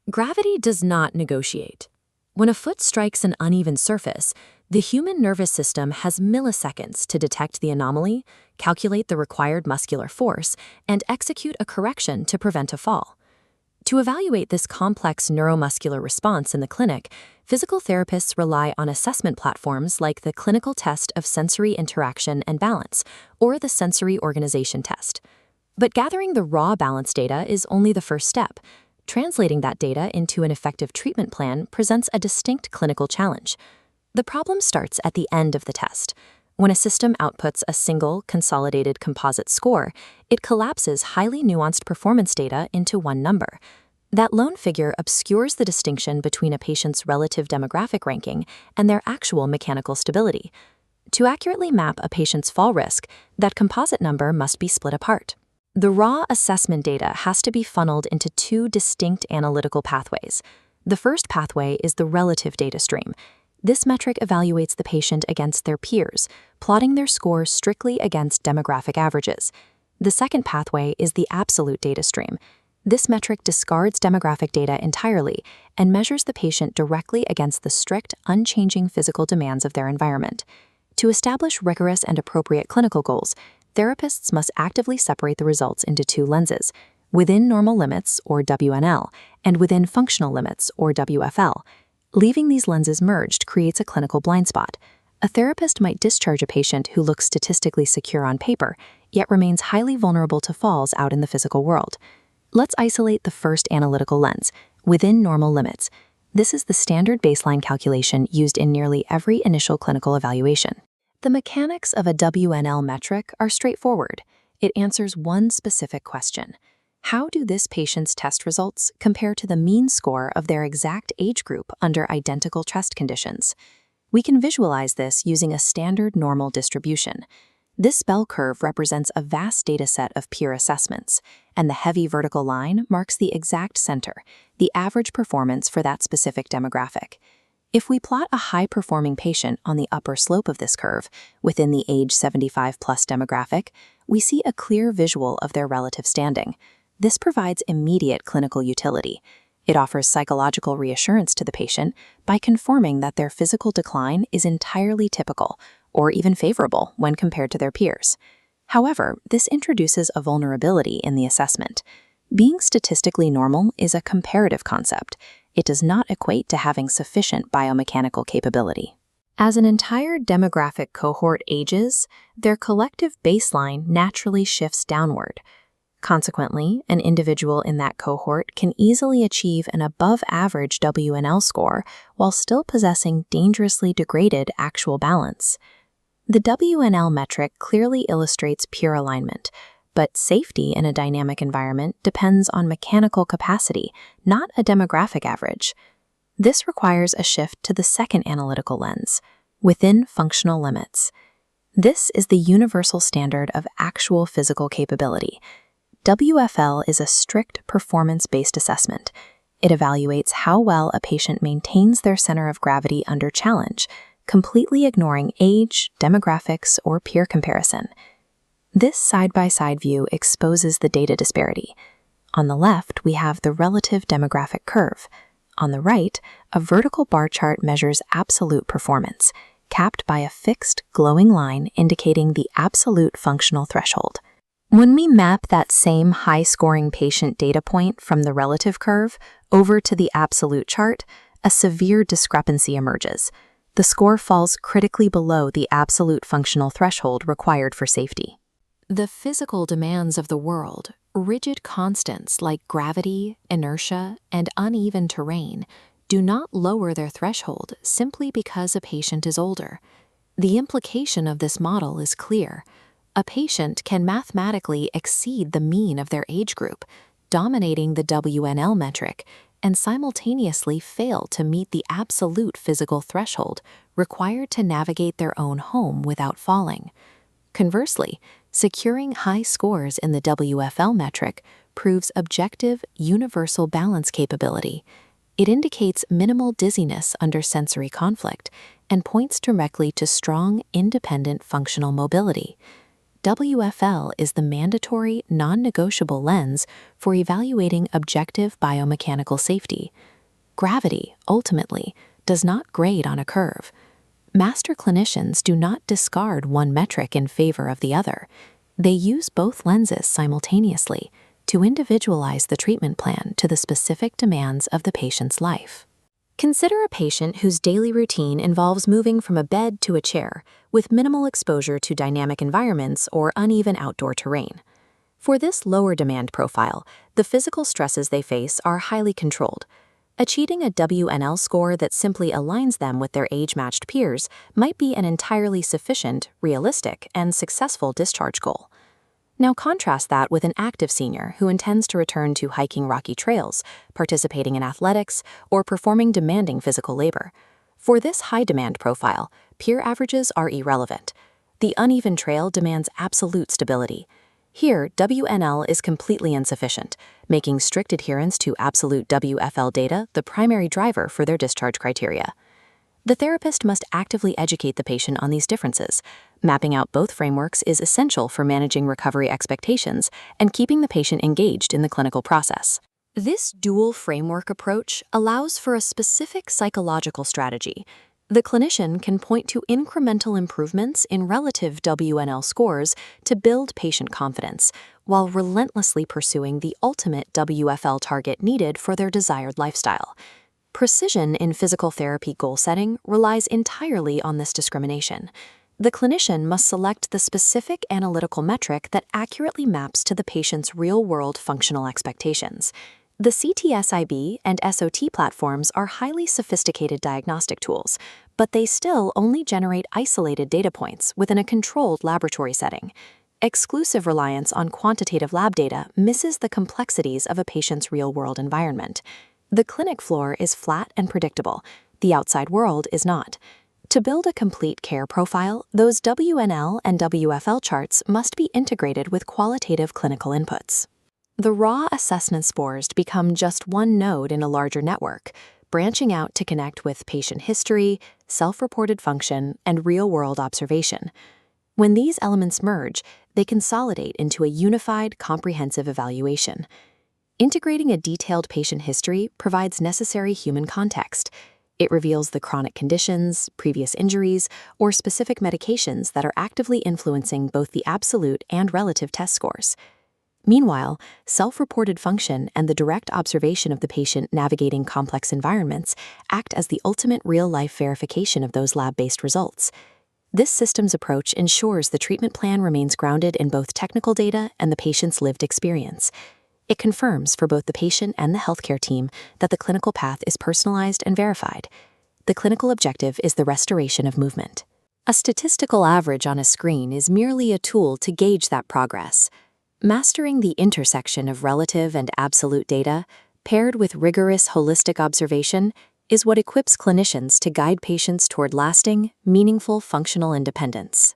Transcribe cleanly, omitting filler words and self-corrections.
Gravity does not negotiate. When a foot strikes an uneven surface, the human nervous system has milliseconds to detect the anomaly, calculate the required muscular force, and execute a correction to prevent a fall. To evaluate this complex neuromuscular response in the clinic, physical therapists rely on assessment platforms like the Clinical Test of Sensory Interaction and Balance, or the Sensory Organization Test. But gathering the raw balance data is only the first step. Translating that data into an effective treatment plan presents a distinct clinical challenge. The problem starts at the end of the test. When a system outputs a single, consolidated composite score, it collapses highly nuanced performance data into one number. That lone figure obscures the distinction between a patient's relative demographic ranking and their actual mechanical stability. To accurately map a patient's fall risk, that composite number must be split apart. The raw assessment data has to be funneled into two distinct analytical pathways. The first pathway is the relative data stream. This metric evaluates the patient against their peers, plotting their score strictly against demographic averages. The second pathway is the absolute data stream. This metric discards demographic data entirely and measures the patient directly against the strict, unchanging physical demands of their environment. To establish rigorous and appropriate clinical goals, therapists must actively separate the results into two lenses: within normal limits, or WNL, and within functional limits, or WFL. Leaving these lenses merged creates a clinical blind spot. A therapist might discharge a patient who looks statistically secure on paper, yet remains highly vulnerable to falls out in the physical world. Let's isolate the first analytical lens, within normal limits. This is the standard baseline calculation used in nearly every initial clinical evaluation. The mechanics of a WNL metric are straightforward. It answers one specific question: how do this patient's test results compare to the mean score of their exact age group under identical chest conditions? We can visualize this using a standard normal distribution. This bell curve represents a vast data set of peer assessments, and the heavy vertical line marks the exact center, the average performance for that specific demographic. If we plot a high-performing patient on the upper slope of this curve, within the age 75-plus demographic, we see a clear visual of their relative standing. This provides immediate clinical utility. It offers psychological reassurance to the patient by confirming that their physical decline is entirely typical, or even favorable when compared to their peers. However, this introduces a vulnerability in the assessment. Being statistically normal is a comparative concept. It does not equate to having sufficient biomechanical capability. As an entire demographic cohort ages, their collective baseline naturally shifts downward. Consequently, an individual in that cohort can easily achieve an above-average WNL score while still possessing dangerously degraded actual balance. The WNL metric clearly illustrates pure alignment, but safety in a dynamic environment depends on mechanical capacity, not a demographic average. This requires a shift to the second analytical lens, within functional limits. This is the universal standard of actual physical capability. WFL is a strict performance-based assessment. It evaluates how well a patient maintains their center of gravity under challenge, completely ignoring age, demographics, or peer comparison. This side-by-side view exposes the data disparity. On the left, we have the relative demographic curve. On the right, a vertical bar chart measures absolute performance, capped by a fixed, glowing line indicating the absolute functional threshold. When we map that same high-scoring patient data point from the relative curve over to the absolute chart, a severe discrepancy emerges. The score falls critically below the absolute functional threshold required for safety. The physical demands of the world, rigid constants like gravity, inertia, and uneven terrain, do not lower their threshold simply because a patient is older. The implication of this model is clear. A patient can mathematically exceed the mean of their age group, dominating the WNL metric, and simultaneously fail to meet the absolute physical threshold required to navigate their own home without falling. Conversely, securing high scores in the WFL metric proves objective, universal balance capability. It indicates minimal dizziness under sensory conflict and points directly to strong, independent functional mobility. WFL is the mandatory, non-negotiable lens for evaluating objective biomechanical safety. Gravity, ultimately, does not grade on a curve. Master clinicians do not discard one metric in favor of the other. They use both lenses simultaneously to individualize the treatment plan to the specific demands of the patient's life. Consider a patient whose daily routine involves moving from a bed to a chair, with minimal exposure to dynamic environments or uneven outdoor terrain. For this lower demand profile, the physical stresses they face are highly controlled. Achieving a WNL score that simply aligns them with their age-matched peers might be an entirely sufficient, realistic, and successful discharge goal. Now contrast that with an active senior who intends to return to hiking rocky trails, participating in athletics, or performing demanding physical labor. For this high-demand profile, peer averages are irrelevant. The uneven trail demands absolute stability. Here, WNL is completely insufficient, making strict adherence to absolute WFL data the primary driver for their discharge criteria. The therapist must actively educate the patient on these differences. Mapping out both frameworks is essential for managing recovery expectations and keeping the patient engaged in the clinical process. This dual framework approach allows for a specific psychological strategy. The clinician can point to incremental improvements in relative WNL scores to build patient confidence, while relentlessly pursuing the ultimate WFL target needed for their desired lifestyle. Precision in physical therapy goal setting relies entirely on this discrimination. The clinician must select the specific analytical metric that accurately maps to the patient's real-world functional expectations. The CTSIB and SOT platforms are highly sophisticated diagnostic tools, but they still only generate isolated data points within a controlled laboratory setting. Exclusive reliance on quantitative lab data misses the complexities of a patient's real-world environment. The clinic floor is flat and predictable. The outside world is not. To build a complete care profile, those WNL and WFL charts must be integrated with qualitative clinical inputs. The raw assessment scores become just one node in a larger network, branching out to connect with patient history, self-reported function, and real-world observation. When these elements merge, they consolidate into a unified, comprehensive evaluation. Integrating a detailed patient history provides necessary human context. It reveals the chronic conditions, previous injuries, or specific medications that are actively influencing both the absolute and relative test scores. Meanwhile, self-reported function and the direct observation of the patient navigating complex environments act as the ultimate real-life verification of those lab-based results. This systems approach ensures the treatment plan remains grounded in both technical data and the patient's lived experience. It confirms for both the patient and the healthcare team that the clinical path is personalized and verified. The clinical objective is the restoration of movement. A statistical average on a screen is merely a tool to gauge that progress. Mastering the intersection of relative and absolute data, paired with rigorous holistic observation, is what equips clinicians to guide patients toward lasting, meaningful functional independence.